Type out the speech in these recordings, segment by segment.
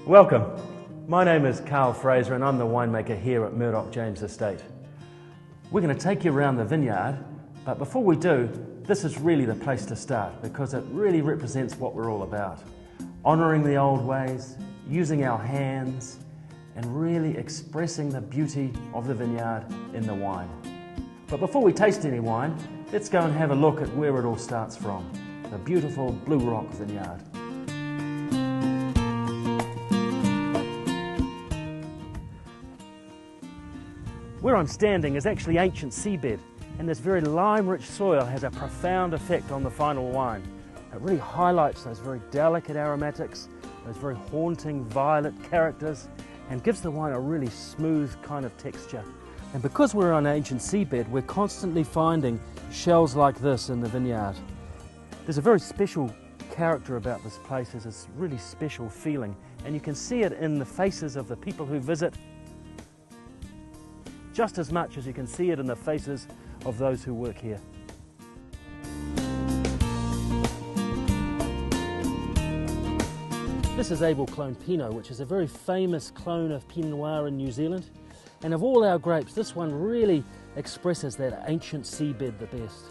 Welcome. My name is Carl Fraser and I'm the winemaker here at Murdoch James Estate. We're going to take you around the vineyard, but before we do, this is really the place to start because it really represents what we're all about. Honouring the old ways, using our hands, and really expressing the beauty of the vineyard in the wine. But before we taste any wine, let's go and have a look at where it all starts from, the beautiful Blue Rock vineyard. Where I'm standing is actually ancient seabed, and this very lime-rich soil has a profound effect on the final wine. It really highlights those very delicate aromatics, those very haunting violet characters, and gives the wine a really smooth kind of texture. And because we're on ancient seabed, we're constantly finding shells like this in the vineyard. There's a very special character about this place. There's this really special feeling, and you can see it in the faces of the people who visit, just as much as you can see it in the faces of those who work here. This is Abel Clone Pinot, which is a very famous clone of Pinot Noir in New Zealand. And of all our grapes, this one really expresses that ancient seabed the best.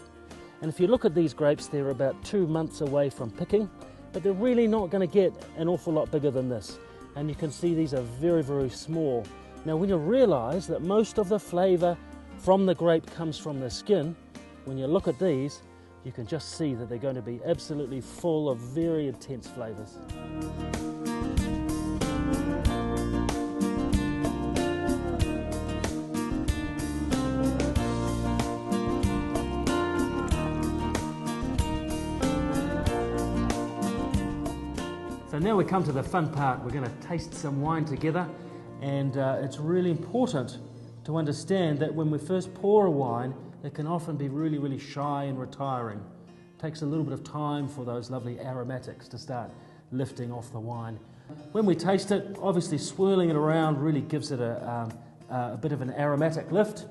And if you look at these grapes, they're about 2 months away from picking, but they're really not going to get an awful lot bigger than this. And you can see these are very, very small. Now, when you realise that most of the flavour from the grape comes from the skin, when you look at these, you can just see that they're going to be absolutely full of very intense flavours. So now we come to the fun part. We're going to taste some wine together. And it's really important to understand that when we first pour a wine, it can often be really, really shy and retiring. It takes a little bit of time for those lovely aromatics to start lifting off the wine. When we taste it, obviously swirling it around really gives it a bit of an aromatic lift.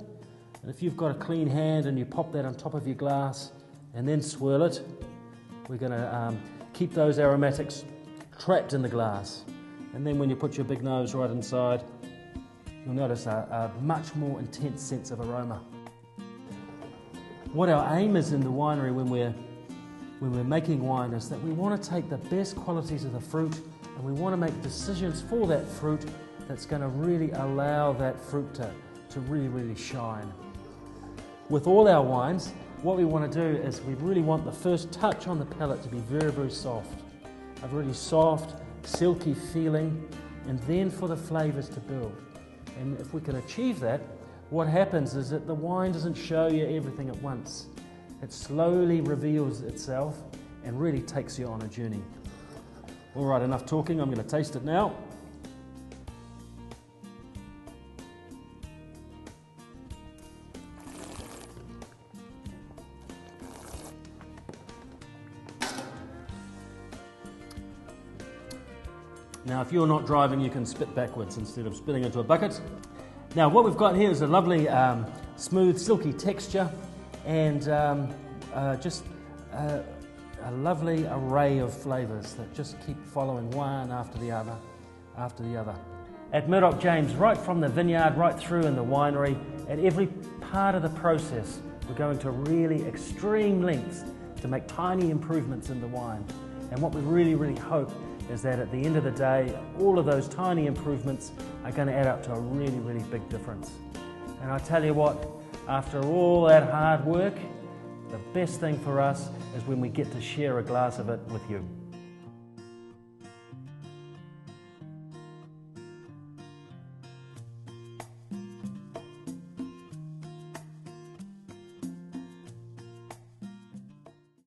And if you've got a clean hand and you pop that on top of your glass and then swirl it, we're going to keep those aromatics trapped in the glass. And then when you put your big nose right inside, you'll notice a much more intense sense of aroma. What our aim is in the winery when we're making wine is that we want to take the best qualities of the fruit and we want to make decisions for that fruit that's going to really allow that fruit to really, really shine. With all our wines, what we want to do is we really want the first touch on the palate to be very, very soft. A really soft, silky feeling, and then for the flavours to build. And if we can achieve that, what happens is that the wine doesn't show you everything at once. It slowly reveals itself and really takes you on a journey. All right, enough talking, I'm going to taste it now. Now, if you're not driving, you can spit backwards instead of spitting into a bucket. Now, what we've got here is a lovely, smooth, silky texture and just a lovely array of flavours that just keep following one after the other, after the other. At Murdoch James, right from the vineyard, right through in the winery, at every part of the process, we're going to really extreme lengths to make tiny improvements in the wine. And what we really, really hope is that at the end of the day, all of those tiny improvements are going to add up to a really, really big difference. And I tell you what, after all that hard work, the best thing for us is when we get to share a glass of it with you.